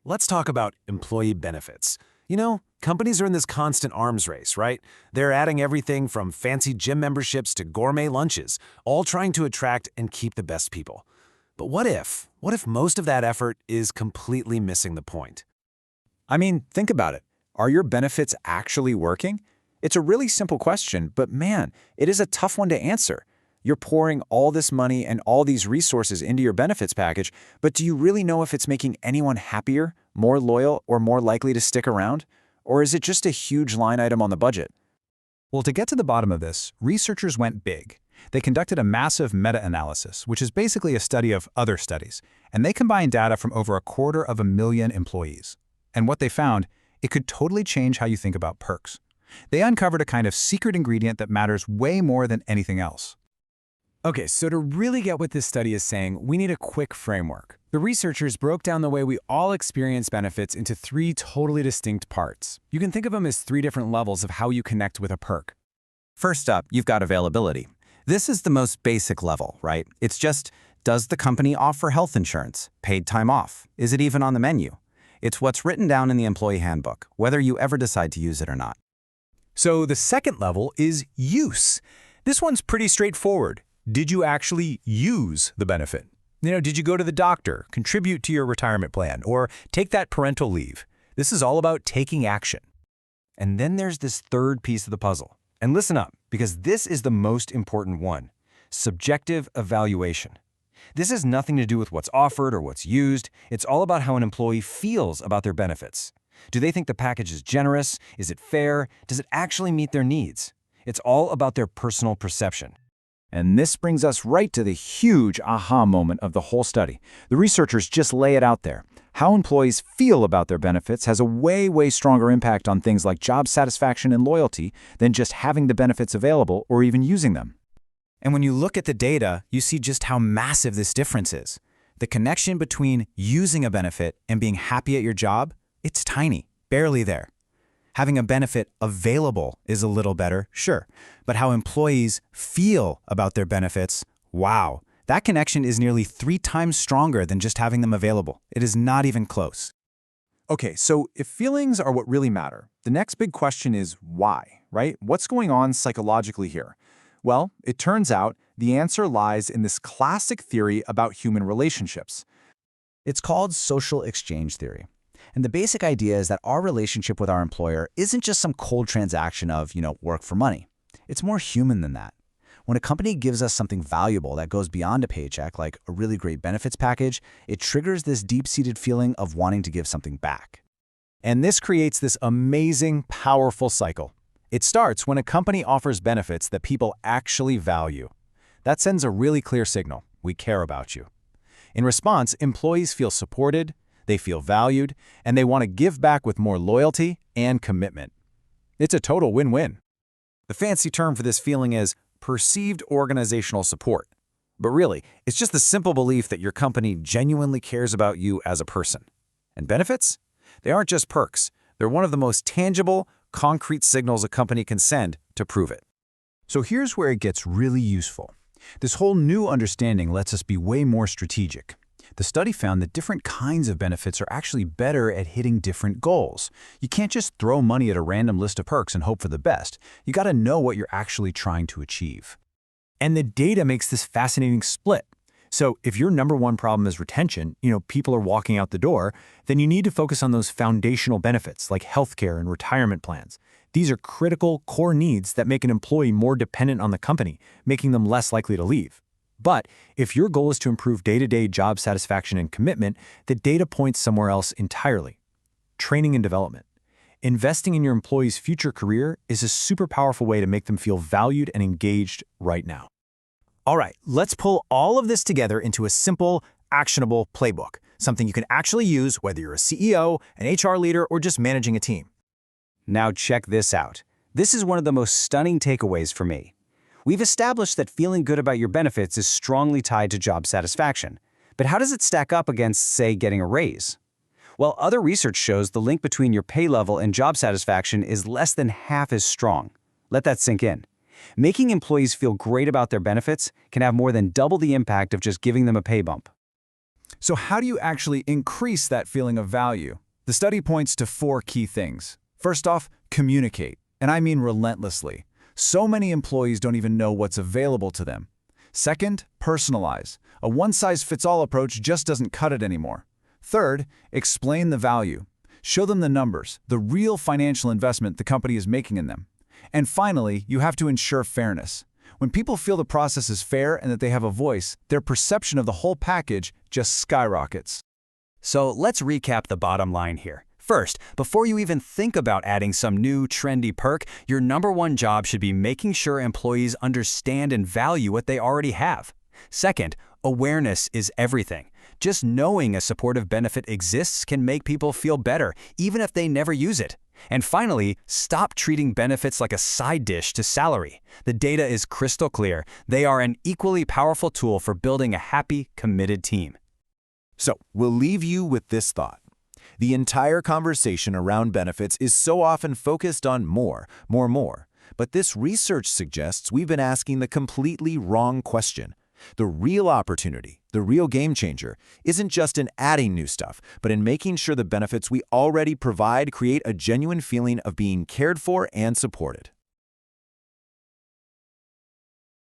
Let's talk about employee benefits. Companies are in this constant arms race, right? They're adding everything from fancy gym memberships to gourmet lunches, all trying to attract and keep the best people. But what if? What if most of that effort is completely missing the point? I mean, think about it. Are your benefits actually working? It's a really simple question, but man, it is a tough one to answer. You're pouring all this money and all these resources into your benefits package, but do you really know if it's making anyone happier, more loyal, or more likely to stick around? Or is it just a huge line item on the budget? Well, to get to the bottom of this, researchers went big. They conducted a massive meta-analysis, which is basically a study of other studies, and they combined data from over 250,000 employees. And what they found, it could totally change how you think about perks. They uncovered a kind of secret ingredient that matters way more than anything else. Okay, so to really get what this study is saying, we need a quick framework. The researchers broke down the way we all experience benefits into 3 totally distinct parts. You can think of them as 3 different levels of how you connect with a perk. First up, you've got availability. This is the most basic level, right? It's just, does the company offer health insurance, paid time off? Is it even on the menu? It's what's written down in the employee handbook, whether you ever decide to use it or not. So the second level is use. This one's pretty straightforward. Did you actually use the benefit? Did you go to the doctor, contribute to your retirement plan, or take that parental leave? This is all about taking action. And then there's this third piece of the puzzle. And listen up, because this is the most important one: subjective evaluation. This has nothing to do with what's offered or what's used. It's all about how an employee feels about their benefits. Do they think the package is generous? Is it fair? Does it actually meet their needs? It's all about their personal perception. And this brings us right to the huge aha moment of the whole study. The researchers just lay it out there. How employees feel about their benefits has a way stronger impact on things like job satisfaction and loyalty than just having the benefits available or even using them. And when you look at the data, you see just how massive this difference is. The connection between using a benefit and being happy at your job, it's tiny, barely there. Having a benefit available is a little better, sure, but how employees feel about their benefits, wow, that connection is nearly 3 times stronger than just having them available. It is not even close. Okay, so if feelings are what really matter, the next big question is why, right? What's going on psychologically here? Well, it turns out the answer lies in this classic theory about human relationships. It's called social exchange theory. And the basic idea is that our relationship with our employer isn't just some cold transaction of, work for money. It's more human than that. When a company gives us something valuable that goes beyond a paycheck, like a really great benefits package, it triggers this deep-seated feeling of wanting to give something back. And this creates this amazing, powerful cycle. It starts when a company offers benefits that people actually value. That sends a really clear signal: we care about you. In response, employees feel supported, they feel valued, and they want to give back with more loyalty and commitment. It's a total win-win. The fancy term for this feeling is perceived organizational support. But really, it's just the simple belief that your company genuinely cares about you as a person. And benefits? They aren't just perks. They're one of the most tangible, concrete signals a company can send to prove it. So here's where it gets really useful. This whole new understanding lets us be way more strategic. The study found that different kinds of benefits are actually better at hitting different goals. You can't just throw money at a random list of perks and hope for the best. You got to know what you're actually trying to achieve. And the data makes this fascinating split. So if your number one problem is retention, people are walking out the door, then you need to focus on those foundational benefits like healthcare and retirement plans. These are critical core needs that make an employee more dependent on the company, making them less likely to leave. But if your goal is to improve day-to-day job satisfaction and commitment, the data points somewhere else entirely. Training and development. Investing in your employee's future career is a super powerful way to make them feel valued and engaged right now. All right, let's pull all of this together into a simple, actionable playbook, something you can actually use whether you're a CEO, an HR leader, or just managing a team. Now check this out. This is one of the most stunning takeaways for me. We've established that feeling good about your benefits is strongly tied to job satisfaction. But how does it stack up against, say, getting a raise? Well, other research shows the link between your pay level and job satisfaction is less than half as strong. Let that sink in. Making employees feel great about their benefits can have more than double the impact of just giving them a pay bump. So how do you actually increase that feeling of value? The study points to 4 key things. First off, communicate, and I mean relentlessly. So many employees don't even know what's available to them. Second, personalize. A one-size-fits-all approach just doesn't cut it anymore. Third, explain the value. Show them the numbers, the real financial investment the company is making in them. And finally, you have to ensure fairness. When people feel the process is fair and that they have a voice, their perception of the whole package just skyrockets. So let's recap the bottom line here. First, before you even think about adding some new trendy perk, your #1 job should be making sure employees understand and value what they already have. Second, awareness is everything. Just knowing a supportive benefit exists can make people feel better, even if they never use it. And finally, stop treating benefits like a side dish to salary. The data is crystal clear. They are an equally powerful tool for building a happy, committed team. So, we'll leave you with this thought. The entire conversation around benefits is so often focused on more. But this research suggests we've been asking the completely wrong question. The real opportunity, the real game changer, isn't just in adding new stuff, but in making sure the benefits we already provide create a genuine feeling of being cared for and supported.